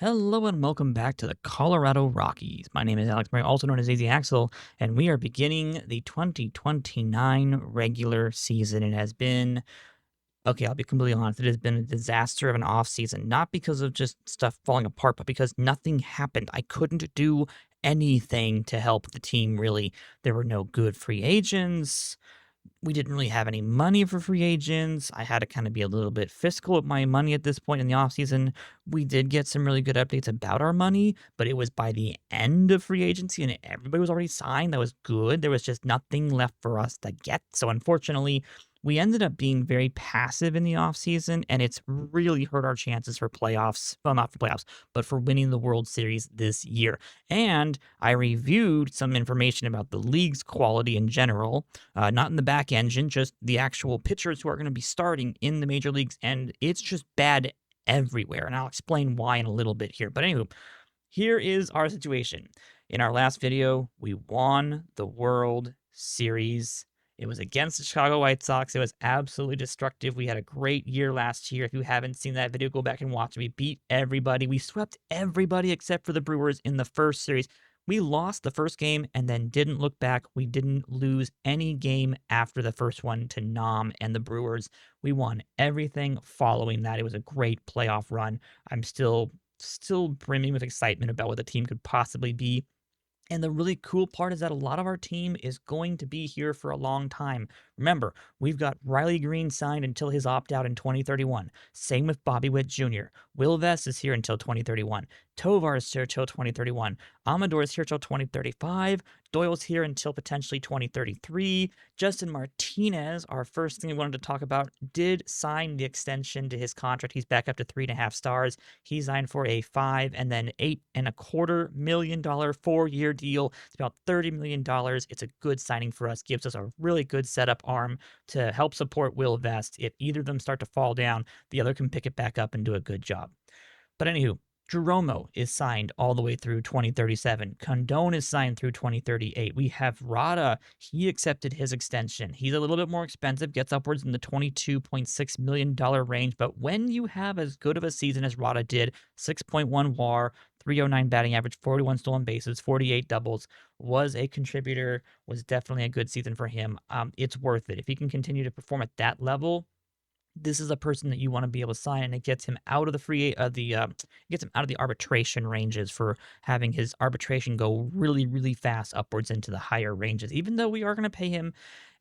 Hello and welcome back to the Colorado Rockies. My name is Alex Murray, also known as AZ Axel, and we are beginning the 2029 regular season. It has been, okay, I'll be completely honest, it has been a disaster of an offseason, not because of just stuff falling apart, but because nothing happened. I couldn't do anything to help the team, really. There were no good free agents. We didn't really have any money for free agents. I had to kind of be a little bit fiscal with my money at this point in the offseason. We did get some really good updates about our money, but it was by the end of free agency and everybody was already signed. That was good. There was just nothing left for us to get. So unfortunately, we ended up being very passive in the offseason, and it's really hurt our chances for playoffs. Well, not for playoffs, but for winning the World Series this year. And I reviewed some information about the league's quality in general, not in the back engine, just the actual pitchers who are going to be starting in the major leagues. And it's just bad everywhere. And I'll explain why in a little bit here. But anywho, here is our situation. In our last video, we won the World Series. It was against the Chicago White Sox. It was absolutely destructive. We had a great year last year. If you haven't seen that video, go back and watch it. We beat everybody. We swept everybody except for the Brewers in the first series. We lost the first game and then didn't look back. We didn't lose any game after the first one to Nam and the Brewers. We won everything following that. It was a great playoff run. I'm still brimming with excitement about what the team could possibly be. And the really cool part is that a lot of our team is going to be here for a long time. Remember, we've got Riley Green signed until his opt-out in 2031. Same with Bobby Witt Jr. Will Vest is here until 2031. Tovar is here until 2031. Amador is here until 2035. Doyle's here until potentially 2033. Justin Martinez, our first thing we wanted to talk about, did sign the extension to his contract. He's back up to 3.5 stars. He signed for a $5 and then $8.25 million 4-year deal. It's about $30 million. It's a good signing for us. Gives us a really good setup arm to help support Will Vest. If either of them start to fall down, the other can pick it back up and do a good job. But anywho, Jeromo is signed all the way through 2037. Condon is signed through 2038. We have Rada. He accepted his extension. He's a little bit more expensive, gets upwards in the $22.6 million range. But when you have as good of a season as Rada did, 6.1 WAR, 309 batting average, 41 stolen bases, 48 doubles, was a contributor, was definitely a good season for him. It's worth it. If he can continue to perform at that level, this is a person that you want to be able to sign, and it gets him out of the arbitration ranges for having his arbitration go really, really fast upwards into the higher ranges. Even though we are going to pay him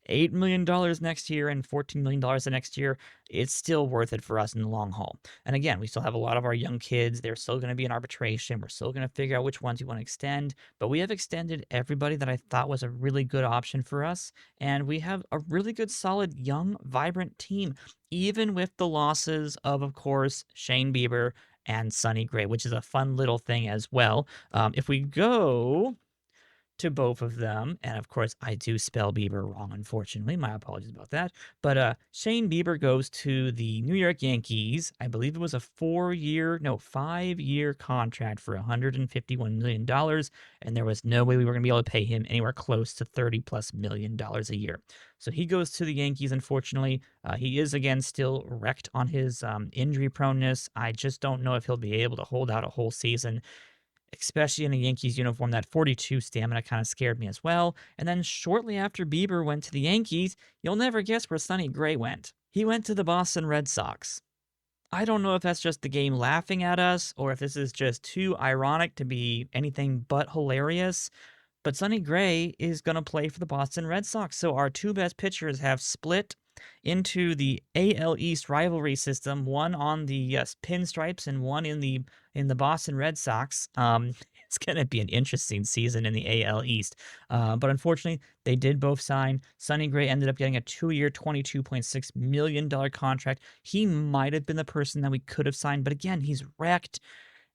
$8 million next year and $14 million the next year, it's still worth it for us in the long haul. And again, we still have a lot of our young kids. They're still going to be in arbitration. We're still going to figure out which ones you want to extend. But we have extended everybody that I thought was a really good option for us. And we have a really good, solid, young, vibrant team, even with the losses of course, Shane Bieber and Sonny Gray, which is a fun little thing as well. If we go to both of them. And of course, I do spell Bieber wrong, unfortunately. My apologies about that. But Shane Bieber goes to the New York Yankees. I believe it was a 5-year contract for $151 million. And there was no way we were going to be able to pay him anywhere close to $30+ million a year. So he goes to the Yankees, unfortunately. He is, again, still wrecked on his injury proneness. I just don't know if he'll be able to hold out a whole season, especially in a Yankees uniform. That 42 stamina kind of scared me as well. And then shortly after Bieber went to the Yankees, you'll never guess where Sonny Gray went. He went to the Boston Red Sox. I don't know if that's just the game laughing at us or if this is just too ironic to be anything but hilarious. But Sonny Gray is going to play for the Boston Red Sox. So our two best pitchers have split into the AL East rivalry system, one on the pinstripes and one in the Boston Red Sox. It's going to be an interesting season in the AL East. But unfortunately, they did both sign. Sonny Gray ended up getting a 2-year, $22.6 million contract. He might have been the person that we could have signed, but again, he's wrecked.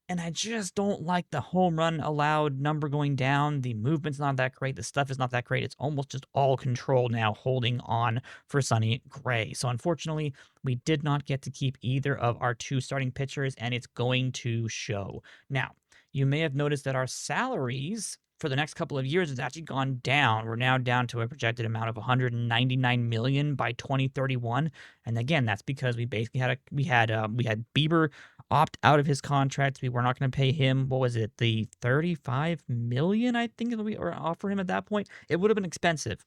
And I just don't like the home run allowed number going down. The movement's not that great. The stuff is not that great. It's almost just all control now holding on for Sonny Gray. So unfortunately, we did not get to keep either of our two starting pitchers, and it's going to show. Now, you may have noticed that our salaries for the next couple of years has actually gone down. We're now down to a projected amount of $199 million by 2031. And again, that's because we basically had Bieber opt out of his contract. We were not going to pay him, what was it, the 35 million, I think we or offer him at that point. It would have been expensive,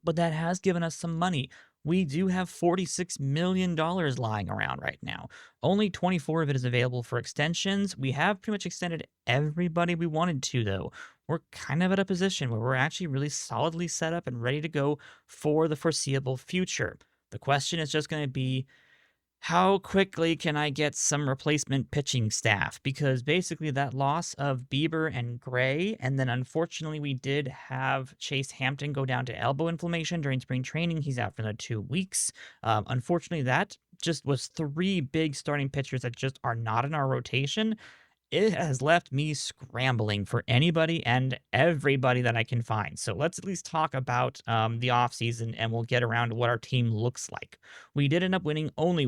but that has given us some money. We do have $46 million lying around right now. Only 24 of it is available for extensions. We have pretty much extended everybody we wanted to, though. We're kind of at a position where we're actually really solidly set up and ready to go for the foreseeable future. The question is just going to be, how quickly can I get some replacement pitching staff? Because basically that loss of Beiber and Gray, and then unfortunately we did have Chase Hampton go down to elbow inflammation during spring training. He's out for another 2 weeks. Unfortunately, that just was three big starting pitchers that just are not in our rotation. It has left me scrambling for anybody and everybody that I can find. So let's at least talk about the offseason, and we'll get around to what our team looks like. We did end up winning only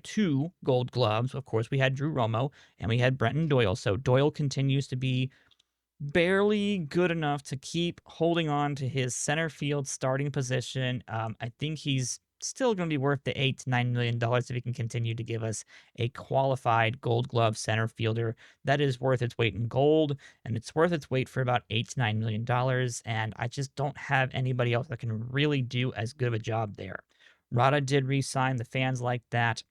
two gold gloves. Of course, we had Drew Romo and we had Brenton Doyle. So Doyle continues to be barely good enough to keep holding on to his center field starting position. I think he's still going to be worth the $8 to $9 million if he can continue to give us a qualified Gold Glove center fielder that is worth its weight in gold, and it's worth its weight for about $8 to $9 million. And I just don't have anybody else that can really do as good of a job there. Rada did re-sign. The fans like that.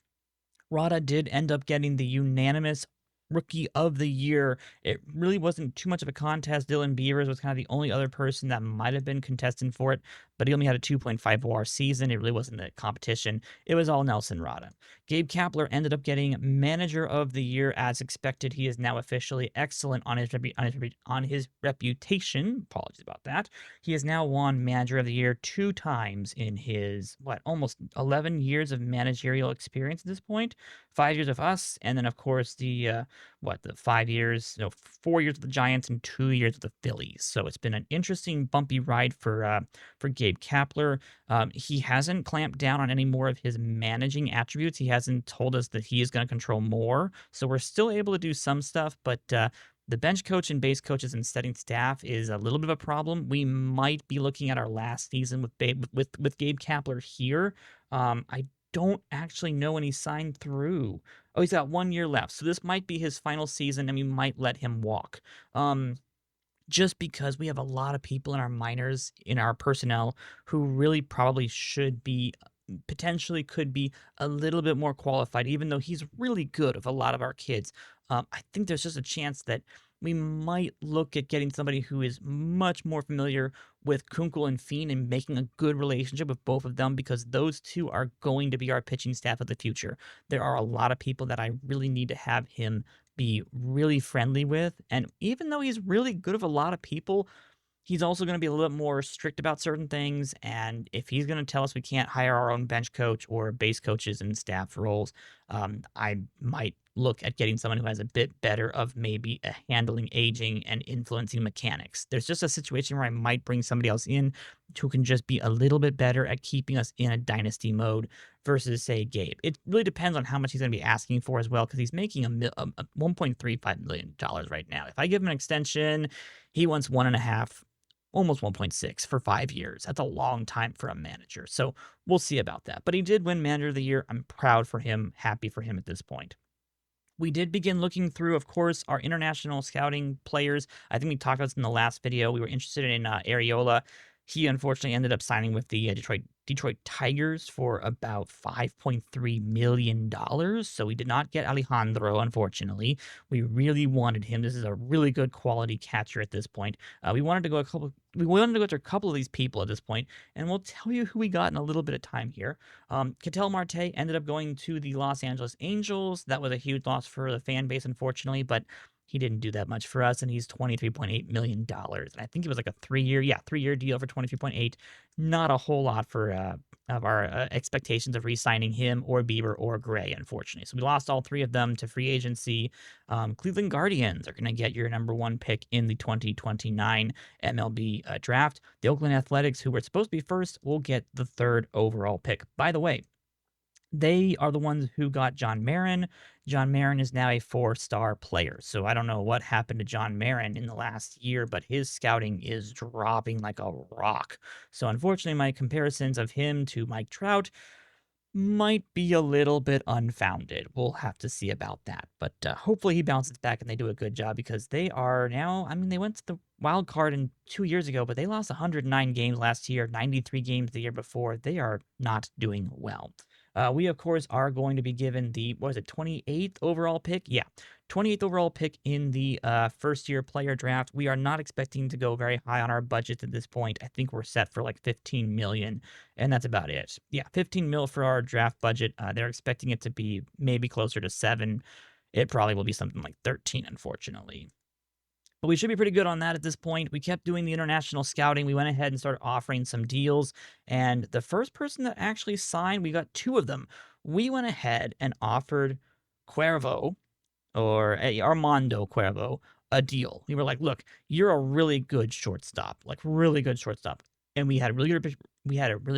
Rada did end up getting the unanimous Rookie of the Year. It really wasn't too much of a contest. Dylan Beavers was kind of the only other person that might have been contesting for it, but he only had a 2.5 WAR season. It really wasn't a competition. It was all Nelson Rada. Gabe Kapler ended up getting Manager of the Year as expected. He is now officially excellent on his reputation. Apologies about that. He has now won Manager of the Year 2 times in his almost 11 years of managerial experience at this point. 5 years of us, and then of course the 5 years, 4 years with the Giants and 2 years with the Phillies. So it's been an interesting, bumpy ride for Gabe Kapler. He hasn't clamped down on any more of his managing attributes. He hasn't told us that he is going to control more. So we're still able to do some stuff, but the bench coach and base coaches and setting staff is a little bit of a problem. We might be looking at our last season with Gabe Kapler here. I don't actually know when he signed through. Oh, he's got 1 year left. So this might be his final season, and we might let him walk. Just because we have a lot of people in our minors, in our personnel, who really probably should be, potentially could be a little bit more qualified, even though he's really good with a lot of our kids. I think there's just a chance that we might look at getting somebody who is much more familiar with Kunkel and Fiend and making a good relationship with both of them, because those two are going to be our pitching staff of the future. There are a lot of people that I really need to have him be really friendly with. And even though he's really good with a lot of people, he's also going to be a little bit more strict about certain things. And if he's going to tell us we can't hire our own bench coach or base coaches in staff roles, I might look at getting someone who has a bit better of maybe a handling aging and influencing mechanics. There's just a situation where I might bring somebody else in who can just be a little bit better at keeping us in a dynasty mode versus, say, Gabe. It really depends on how much he's going to be asking for as well, because he's making a $1.35 million right now. If I give him an extension, he wants 1.5, almost 1.6 for 5 years. That's a long time for a manager. So we'll see about that. But he did win Manager of the Year. I'm proud for him, happy for him at this point. We did begin looking through, of course, our international scouting players. I think we talked about this in the last video. We were interested in Arriola. He unfortunately ended up signing with the Detroit Tigers for about $5.3 million. So we did not get Alejandro, unfortunately. We really wanted him. This is a really good quality catcher at this point. We wanted to go to a couple of these people at this point, and we'll tell you who we got in a little bit of time here. Ketel Marte ended up going to the Los Angeles Angels. That was a huge loss for the fan base, unfortunately, but he didn't do that much for us, and he's $23.8 million. And I think it was like a 3-year deal for $23.8. Not a whole lot for of our expectations of re-signing him or Bieber or Gray, unfortunately. So we lost all three of them to free agency. Cleveland Guardians are going to get your number 1 pick in the 2029 MLB draft. The Oakland Athletics, who were supposed to be first, will get the 3rd overall pick. By the way, they are the ones who got John Marin. John Marin is now a 4-star player. So I don't know what happened to John Marin in the last year, but his scouting is dropping like a rock. So unfortunately, my comparisons of him to Mike Trout might be a little bit unfounded. We'll have to see about that. But hopefully he bounces back and they do a good job because they are now, I mean, they went to the wild card in 2 years ago, but they lost 109 games last year, 93 games the year before. They are not doing well. We, of course, are going to be given the, what is it, 28th overall pick? Yeah, 28th overall pick in the first year player draft. We are not expecting to go very high on our budget at this point. I think we're set for like 15 million. And that's about it. Yeah, 15 mil for our draft budget. They're expecting it to be maybe closer to 7. It probably will be something like 13, unfortunately. But we should be pretty good on that at this point. We kept doing the international scouting. We went ahead and started offering some deals. And the first person that actually signed, we got 2 of them. We went ahead and offered Cuervo, or Armando Cuervo, a deal. We were like, look, you're a really good shortstop, like really good shortstop. And we had a really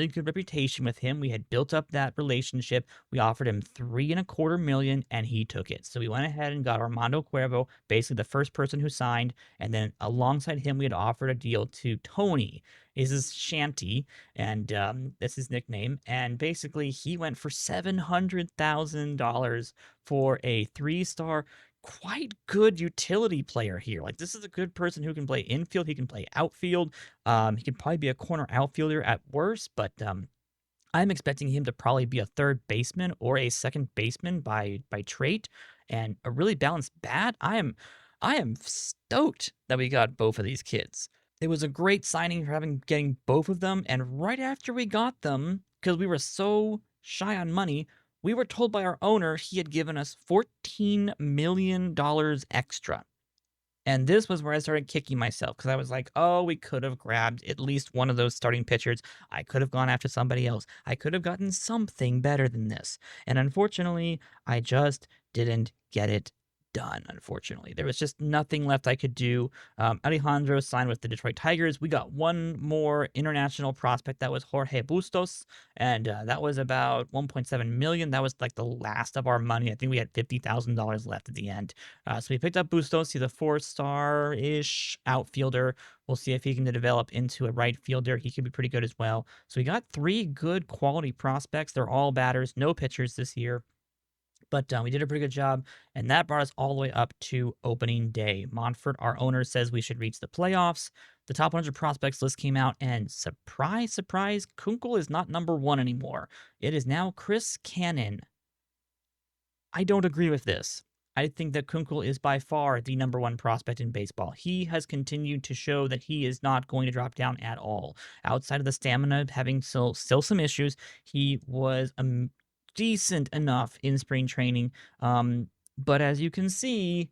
good reputation with him. We had built up that relationship. We offered him 3.25 million and he took it. So we went ahead and got Armando Cuervo, basically the first person who signed. And then alongside him, we had offered a deal to Tony. This is Shanty, and that's his nickname. And basically, he went for $700,000 for a 3-star, quite good utility player here. Like, this is a good person who can play infield. He can play outfield. He could probably be a corner outfielder at worst, but I'm expecting him to probably be a third baseman or a second baseman by trait, and a really balanced bat. I am stoked that we got both of these kids. It was a great signing for getting both of them, and right after we got them, because we were so shy on money, we were told by our owner he had given us $14 million extra. And this was where I started kicking myself because I was like, oh, we could have grabbed at least one of those starting pitchers. I could have gone after somebody else. I could have gotten something better than this. And unfortunately, I just didn't get it done, unfortunately. There was just nothing left I could do. Alejandro signed with the Detroit Tigers. We got one more international prospect. That was Jorge Bustos, and that was about 1.7 million. That was like the last of our money. I think we had $50,000 left at the end. So we picked up Bustos. He's a 4-star-ish outfielder. We'll see if he can develop into a right fielder. He could be pretty good as well. So we got 3 good quality prospects. They're all batters, no pitchers this year. But we did a pretty good job, and that brought us all the way up to opening day. Monfort, our owner, says we should reach the playoffs. The top 100 prospects list came out, and surprise, surprise, Kunkel is not number 1 anymore. It is now Chris Cannon. I don't agree with this. I think that Kunkel is by far the number 1 prospect in baseball. He has continued to show that he is not going to drop down at all. Outside of the stamina having still some issues, he was decent enough in spring training. But as you can see,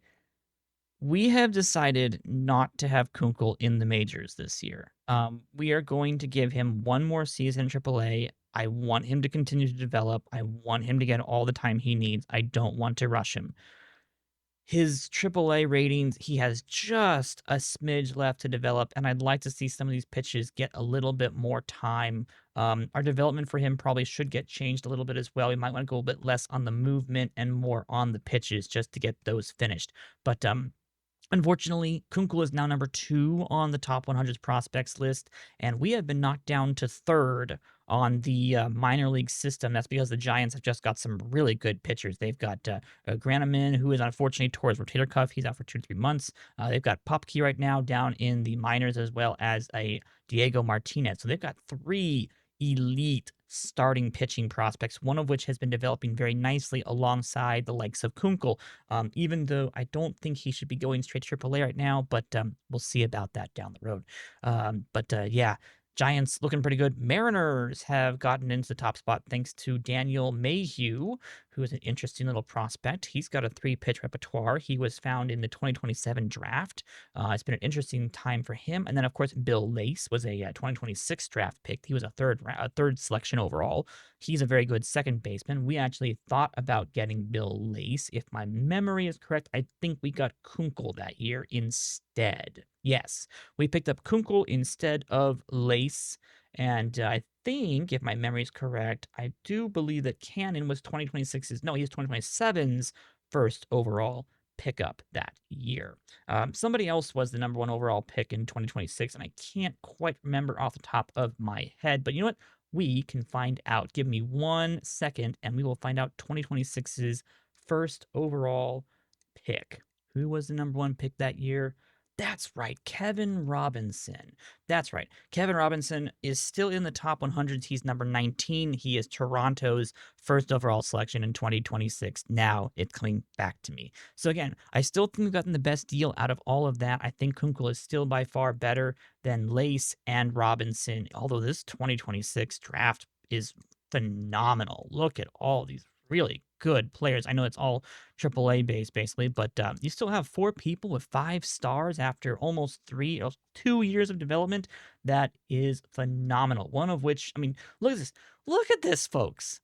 we have decided not to have Kunkel in the majors this year. We are going to give him one more season in AAA. I want him to continue to develop. I want him to get all the time he needs. I don't want to rush him. His AAA ratings, he has just a smidge left to develop, and I'd like to see some of these pitches get a little bit more time. Our development for him probably should get changed a little bit as well. We might want to go a bit less on the movement and more on the pitches just to get those finished. But unfortunately, Kunkel is now number 2 on the top 100 prospects list, and we have been knocked down to 3rd on the minor league system. That's because the Giants have just got some really good pitchers. They've got Granaman, who is unfortunately tore his rotator cuff. He's out for 2 to 3 months. They've got Popke right now down in the minors, as well as a Diego Martinez. So they've got 3 elite starting pitching prospects, one of which has been developing very nicely alongside the likes of Kunkel, even though I don't think he should be going straight to AAA right now, but we'll see about that down the road. Yeah, Giants looking pretty good. Mariners have gotten into the top spot thanks to Daniel Mayhew, who is an interesting little prospect. He's got a 3-pitch repertoire. He was found in the 2027 draft. It's been an interesting time for him. And then, of course, Bill Lace was a 2026 draft pick. He was a third selection overall. He's a very good second baseman. We actually thought about getting Bill Lace. If my memory is correct, I think we got Kunkel that year instead. Yes, we picked up Kunkel instead of Lace. And I think, if my memory is correct, I do believe that Cannon was 2026's, no, he was 2027's first overall pickup that year. Somebody else was the number 1 overall pick in 2026, and I can't quite remember off the top of my head. But you know what? We can find out. Give me 1 second, and we will find out 2026's first overall pick. Who was the number 1 pick that year? That's right, Kevin Robinson. That's right. Kevin Robinson is still in the top 100s. He's number 19. He is Toronto's first overall selection in 2026. Now it's coming back to me. So again, I still think we've gotten the best deal out of all of that. I think Kunkel is still by far better than Lace and Robinson, although this 2026 draft is phenomenal. Look at all these really good players. I know it's all AAA based basically, but you still have 4 people with 5 stars after almost 2 years of development. That is phenomenal. One of which, I mean, look at this. Look at this, folks.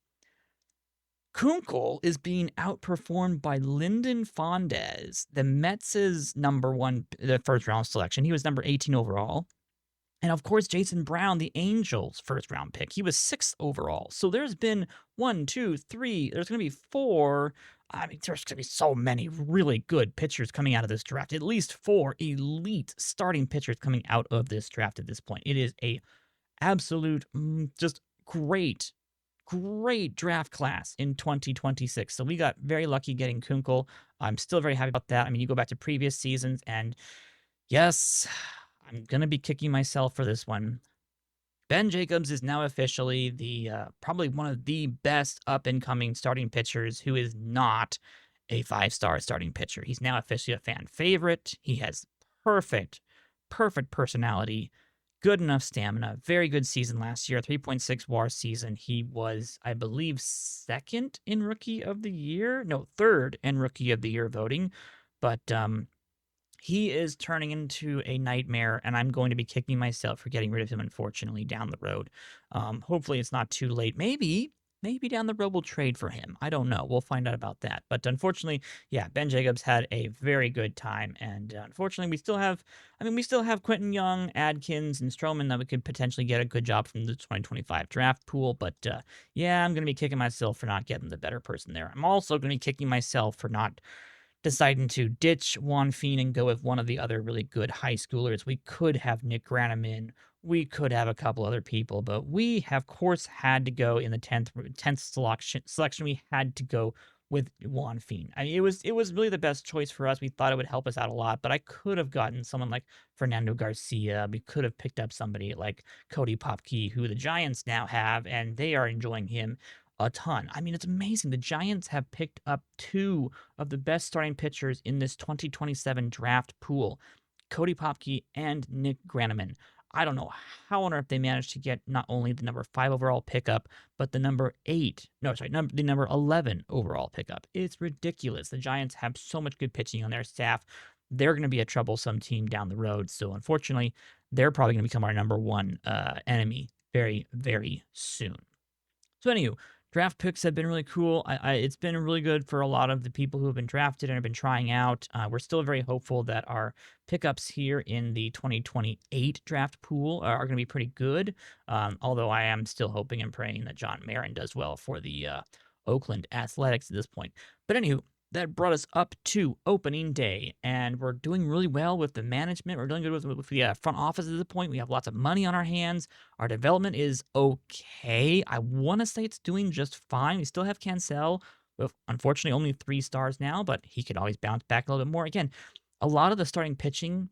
Kunkel is being outperformed by Lyndon Fondes, the Mets' number 1, the first round selection. He was number 18 overall. And of course, Jason Brown, the Angels' first round pick. He was 6th overall. So there's been 1, 2, 3. There's going to be 4. I mean, there's going to be so many really good pitchers coming out of this draft. At least 4 elite starting pitchers coming out of this draft at this point. It is a absolute, just great draft class in 2026. So we got very lucky getting Kunkel. I'm still very happy about that. I mean, you go back to previous seasons, and yes, I'm going to be kicking myself for this one. Ben Jacobs is now officially the probably one of the best up-and-coming starting pitchers who is not a 5-star starting pitcher. He's now officially a fan favorite. He has perfect personality, good enough stamina, very good season last year, 3.6 WAR season. He was, I believe, 2nd in Rookie of the Year. No, 3rd in Rookie of the Year voting. But he is turning into a nightmare, and I'm going to be kicking myself for getting rid of him, unfortunately, down the road. Hopefully it's not too late. Maybe down the road we'll trade for him. I don't know. We'll find out about that. But unfortunately, yeah, Ben Jacobs had a very good time, and unfortunately we still have Quentin Young, Adkins, and Stroman that we could potentially get a good job from the 2025 draft pool. But yeah, I'm going to be kicking myself for not getting the better person there. I'm also going to be kicking myself for not deciding to ditch Juan Fien and go with one of the other really good high schoolers. We could have Nick Granneman. We could have a couple other people, but we, of course, had to go in the 10th selection. We had to go with Juan Fien. I mean, it was really the best choice for us. We thought it would help us out a lot, but I could have gotten someone like Fernando Garcia. We could have picked up somebody like Cody Popke, who the Giants now have, and they are enjoying him a ton. I mean, it's amazing. The Giants have picked up 2 of the best starting pitchers in this 2027 draft pool, Cody Popke and Nick Granneman. I don't know how on earth they managed to get not only the number 5 overall pickup, but the number 11 overall pickup. It's ridiculous. The Giants have so much good pitching on their staff. They're going to be a troublesome team down the road. So unfortunately, they're probably going to become our number 1 enemy very, very soon. So anywho, draft picks have been really cool. It's been really good for a lot of the people who have been drafted and have been trying out. We're still very hopeful that our pickups here in the 2028 draft pool are going to be pretty good, although I am still hoping and praying that John Marin does well for the Oakland Athletics at this point. But anywho, that brought us up to opening day, and we're doing really well with the management. We're doing good with the front office at this point. We have lots of money on our hands. Our development is okay. I want to say it's doing just fine. We still have Cancel with, unfortunately, only 3 stars now, but he could always bounce back a little bit more. Again, a lot of the starting pitching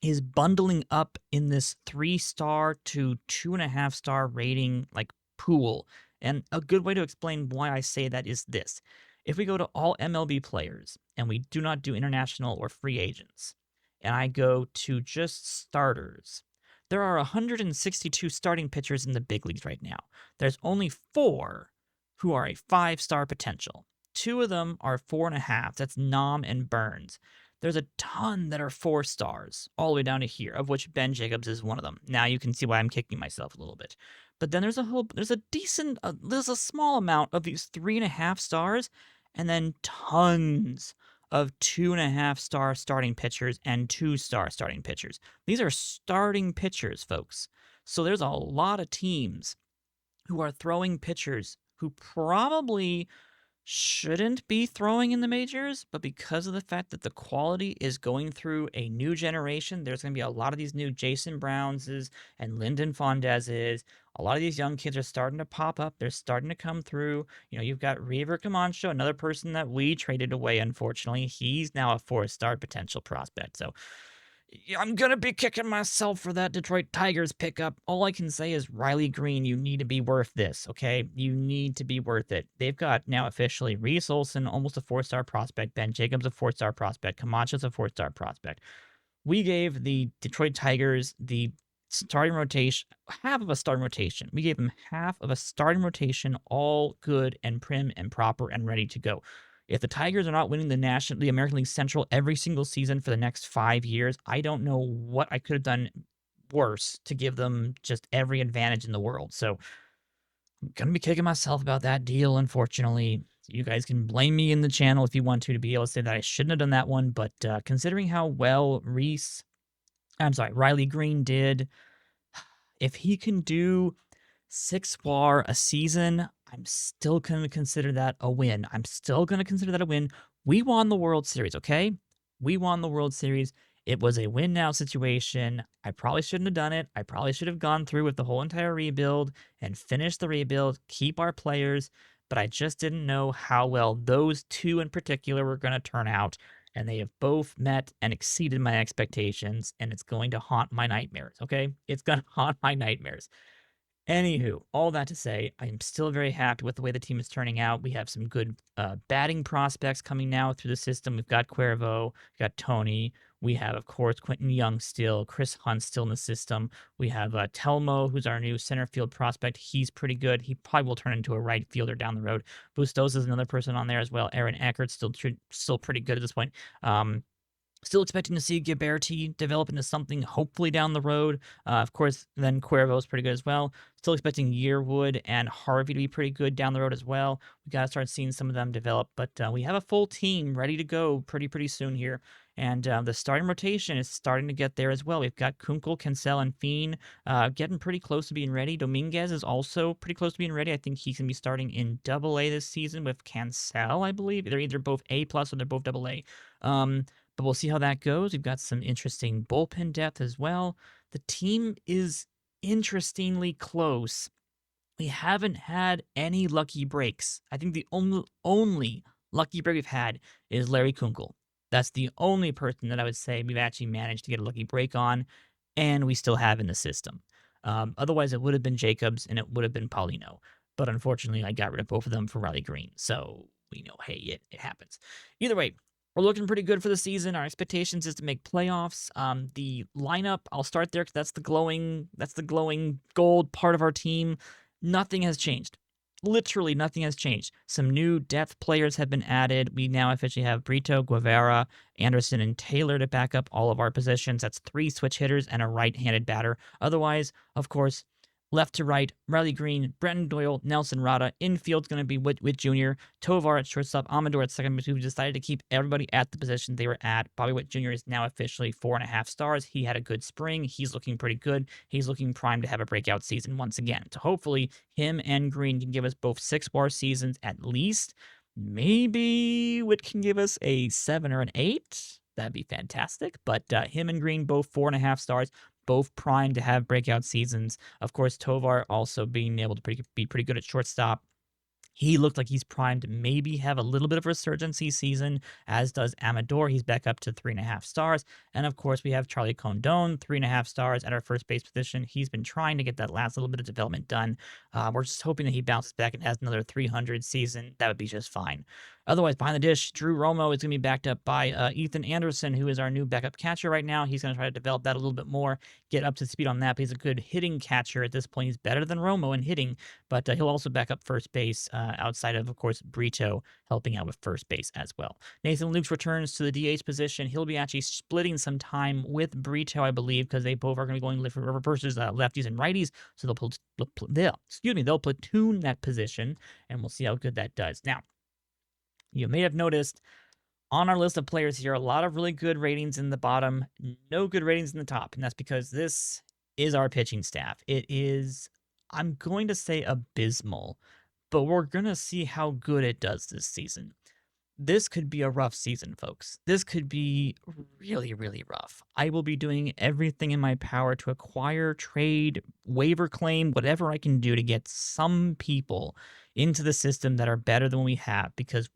is bundling up in this 3-star to 2.5-star rating like pool. And a good way to explain why I say that is this. If we go to all MLB players and we do not do international or free agents, and I go to just starters, there are 162 starting pitchers in the big leagues right now. There's only 4 who are a 5-star potential. 2 of them are 4.5. That's Nom and Burns. There's a ton that are 4 stars, all the way down to here, of which Ben Jacobs is one of them. Now you can see why I'm kicking myself a little bit. But then there's a small amount of these 3.5 stars, and then tons of 2.5-star starting pitchers and 2-star starting pitchers. These are starting pitchers, folks. So there's a lot of teams who are throwing pitchers who probably shouldn't be throwing in the majors, but because of the fact that the quality is going through a new generation, there's going to be a lot of these new Jason Brownses and Lyndon Fondezes. A lot of these young kids are starting to pop up. They're starting to come through. You've got Reaver Camacho, another person that we traded away, unfortunately. He's now a 4-star potential prospect. So I'm going to be kicking myself for that Detroit Tigers pickup. All I can say is, Riley Green, you need to be worth this, okay? You need to be worth it. They've got now officially Reese Olson, almost a 4-star prospect. Ben Jacobs, a 4-star prospect. Camacho's a 4-star prospect. We gave the Detroit Tigers the starting rotation, half of a starting rotation. We gave them half of a starting rotation, all good and prim and proper and ready to go. If the Tigers are not winning the American League Central every single season for the next 5 years, I don't know what I could have done worse to give them just every advantage in the world. So I'm gonna be kicking myself about that deal, unfortunately. You guys can blame me in the channel if you want to be able to say that I shouldn't have done that one, but considering how well Riley Green did, if he can do 6 WAR a season, I'm still going to consider that a win. I'm still going to consider that a win. We won the World Series, okay? We won the World Series. It was a win now situation. I probably shouldn't have done it. I probably should have gone through with the whole entire rebuild and finished the rebuild, keep our players, but I just didn't know how well those two in particular were going to turn out. And they have both met and exceeded my expectations, and it's going to haunt my nightmares, okay? It's going to haunt my nightmares. Anywho, all that to say, I am still very happy with the way the team is turning out. We have some good batting prospects coming now through the system. We've got Cuervo, we've got Tony. We have, of course, Quentin Young still, Chris Hunt still in the system. We have Telmo, who's our new center field prospect. He's pretty good. He probably will turn into a right fielder down the road. Bustos is another person on there as well. Aaron Eckert's still pretty good at this point. Still expecting to see Ghiberti develop into something hopefully down the road. Of course, then Cuervo is pretty good as well. Still expecting Yearwood and Harvey to be pretty good down the road as well. We got to start seeing some of them develop, but we have a full team ready to go pretty soon here. And the starting rotation is starting to get there as well. We've got Kunkel, Cancel, and Fiend getting pretty close to being ready. Dominguez is also pretty close to being ready. I think he's going to be starting in Double-A this season with Cancel, I believe. They're either both A+ or they're both Double-A. But we'll see how that goes. We've got some interesting bullpen depth as well. The team is interestingly close. We haven't had any lucky breaks. I think the only lucky break we've had is Larry Kunkel. That's the only person that I would say we've actually managed to get a lucky break on, and we still have in the system. Otherwise, it would have been Jacobs and it would have been Paulino. But unfortunately, I got rid of both of them for Riley Green. So we know, hey, it happens. Either way, we're looking pretty good for the season. Our expectations is to make playoffs. The lineup, I'll start there because that's the glowing gold part of our team. Nothing has changed. Literally nothing has changed. Some new depth players have been added. We now officially have Brito, Guevara, Anderson, and Taylor to back up all of our positions. That's 3 switch hitters and a right-handed batter. Otherwise, of course, left to right, Riley Green, Brenton Doyle, Nelson Rada. Infield's going to be Whit Jr., Tovar at shortstop, Amador at second, but we've decided to keep everybody at the position they were at. Bobby Witt Jr. is now officially 4.5 stars. He had a good spring. He's looking pretty good. He's looking primed to have a breakout season once again. So hopefully him and Green can give us both 6 WAR seasons at least. Maybe Witt can give us a 7 or an 8. That'd be fantastic. But him and Green, both 4.5 stars, both primed to have breakout seasons. Of course, Tovar also being able to be pretty good at shortstop. He looked like he's primed to maybe have a little bit of a resurgency season, as does Amador. He's back up to 3.5 stars. And of course, we have Charlie Condon, 3.5 stars at our first base position. He's been trying to get that last little bit of development done. We're just hoping that he bounces back and has another 300 season. That would be just fine. Otherwise, behind the dish, Drew Romo is going to be backed up by Ethan Anderson, who is our new backup catcher right now. He's going to try to develop that a little bit more, get up to speed on that. But he's a good hitting catcher at this point. He's better than Romo in hitting, but he'll also back up first base outside of course, Brito helping out with first base as well. Nathan Lukes returns to the DH position. He'll be actually splitting some time with Brito, I believe, because they both are going to be going versus lefties and righties. So they'll platoon that position, and we'll see how good that does. Now, you may have noticed on our list of players here, a lot of really good ratings in the bottom, no good ratings in the top. And that's because this is our pitching staff. It is, I'm going to say abysmal, but we're going to see how good it does this season. This could be a rough season, folks. This could be really, really rough. I will be doing everything in my power to acquire, trade, waiver claim, whatever I can do to get some people into the system that are better than we have, because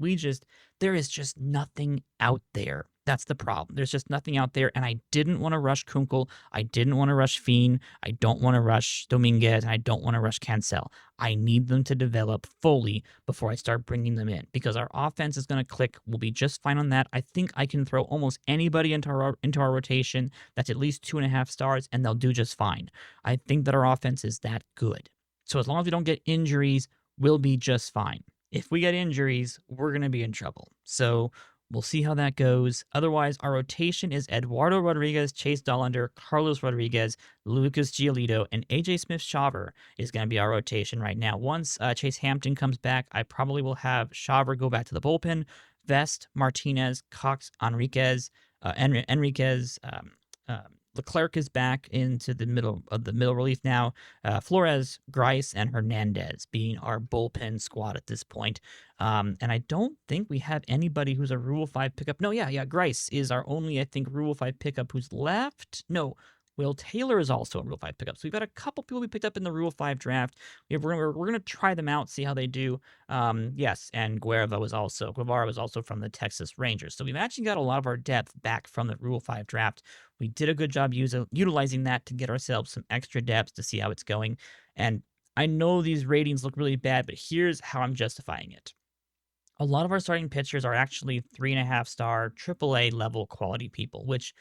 there is just nothing out there. That's the problem. There's just nothing out there, and I didn't want to rush Kunkel. I didn't want to rush Fiend. I don't want to rush Dominguez, and I don't want to rush Cancel. I need them to develop fully before I start bringing them in, because our offense is going to click. We'll be just fine on that. I think I can throw almost anybody into our rotation that's at least 2.5 stars, and they'll do just fine. I think that our offense is that good. So as long as we don't get injuries, we'll be just fine. If we get injuries, we're going to be in trouble. So we'll see how that goes. Otherwise, our rotation is Eduardo Rodriguez, Chase Dollander, Carlos Rodriguez, Lucas Giolito, and AJ Smith-Shawver is going to be our rotation right now. Once Chase Hampton comes back, I probably will have Shawver go back to the bullpen. Vest, Martinez, Cox, Enriquez, Leclerc is back into the middle relief now. Flores, Grice, and Hernandez being our bullpen squad at this point. And I don't think we have anybody who's a Rule 5 pickup. No, yeah, Grice is our only, I think, Rule 5 pickup who's left. No, Will Taylor is also a Rule 5 pickup. So we've got a couple people we picked up in the Rule 5 draft. We're going to try them out, see how they do. Yes, and Guevara was also from the Texas Rangers. So we've actually got a lot of our depth back from the Rule 5 draft. We did a good job utilizing that to get ourselves some extra depth to see how it's going. And I know these ratings look really bad, but here's how I'm justifying it. A lot of our starting pitchers are actually 3.5 star AAA level quality people, which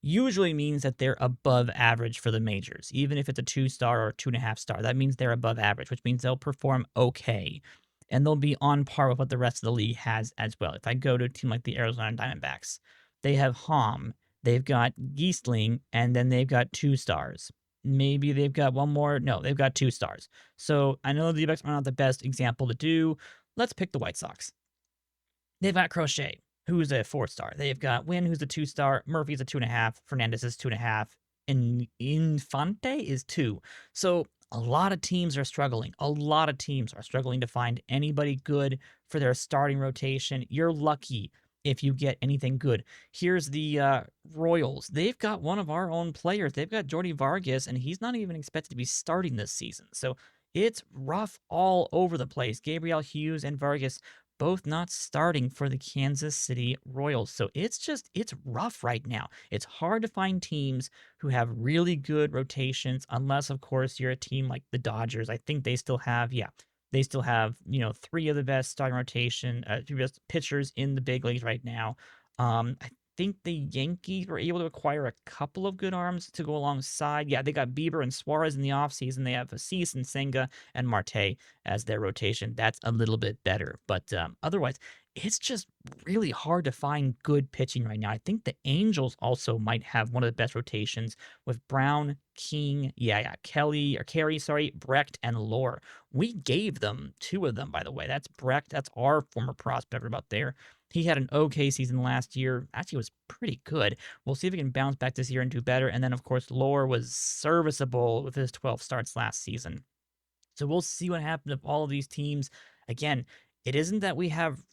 usually means that they're above average for the majors. Even if it's a 2-star or 2.5 star, that means they're above average, which means they'll perform okay. And they'll be on par with what the rest of the league has as well. If I go to a team like the Arizona Diamondbacks, they have Hom, they've got Giesling, and then they've got 2 stars. Maybe they've got one more. No, they've got 2 stars. So I know the D-backs are not the best example to do. Let's pick the White Sox. They've got Crochet, who's a 4-star. They've got Wynn, who's a 2-star. Murphy's a 2.5. Fernandez is 2.5. And Infante is 2. So a lot of teams are struggling. A lot of teams are struggling to find anybody good for their starting rotation. You're lucky if you get anything good. Here's the Royals. They've got one of our own players. They've got Jordy Vargas, and he's not even expected to be starting this season. So it's rough all over the place. Gabriel Hughes and Vargas both not starting for the Kansas City Royals. So it's rough right now. It's hard to find teams who have really good rotations, unless, of course, you're a team like the Dodgers. I think they still have, 3 of the best starting rotation, 3 best pitchers in the big leagues right now. I think the Yankees were able to acquire a couple of good arms to go alongside. Yeah, they got Bieber and Suarez in the offseason. They have Assis and Senga and Marte as their rotation. That's a little bit better. But otherwise, it's just really hard to find good pitching right now. I think the Angels also might have one of the best rotations with Brown, King, Carey, Brecht, and Lohr. We gave them 2 of them, by the way. That's Brecht. That's our former prospect about there. He had an okay season last year. Actually, it was pretty good. We'll see if he can bounce back this year and do better. And then, of course, Lohr was serviceable with his 12 starts last season. So we'll see what happens with all of these teams. Again, it isn't that we have,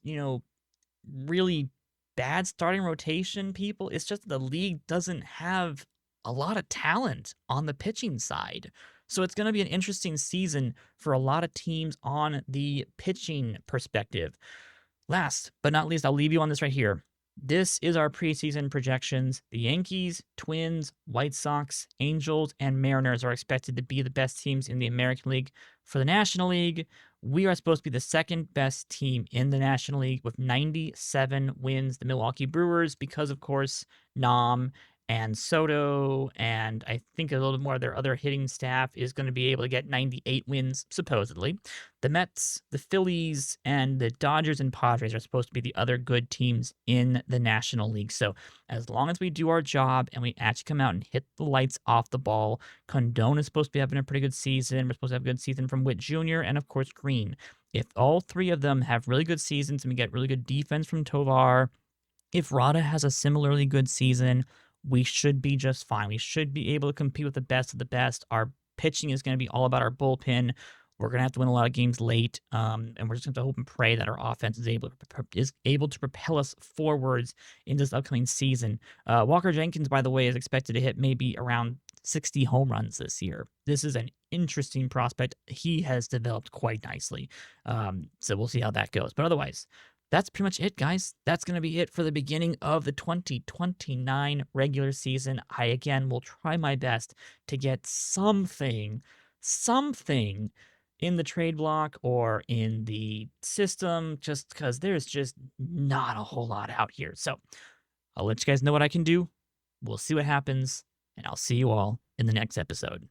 really bad starting rotation people. It's just the league doesn't have a lot of talent on the pitching side. So it's going to be an interesting season for a lot of teams on the pitching perspective. Last but not least, I'll leave you on this right here. This is our preseason projections. The Yankees, Twins, White Sox, Angels, and Mariners are expected to be the best teams in the American League. For the National League, we are supposed to be the second best team in the National League with 97 wins. The Milwaukee Brewers, because of course, Nam and Soto, and I think a little bit more of their other hitting staff is going to be able to get 98 wins, supposedly. The Mets, the Phillies, and the Dodgers and Padres are supposed to be the other good teams in the National League. So as long as we do our job and we actually come out and hit the lights off the ball, Condon is supposed to be having a pretty good season. We're supposed to have a good season from Witt Jr. and, of course, Green. If all 3 of them have really good seasons and we get really good defense from Tovar, if Rada has a similarly good season, we should be just fine. We should be able to compete with the best of the best. Our pitching is going to be all about our bullpen. We're going to have to win a lot of games late, and we're just going to hope and pray that our offense is able to propel us forwards in this upcoming season. Walker Jenkins, by the way, is expected to hit maybe around 60 home runs this year. This is an interesting prospect. He has developed quite nicely, so we'll see how that goes. But otherwise, that's pretty much it, guys. That's going to be it for the beginning of the 2029 regular season. I, again, will try my best to get something in the trade block or in the system, just because there's just not a whole lot out here. So I'll let you guys know what I can do. We'll see what happens, and I'll see you all in the next episode.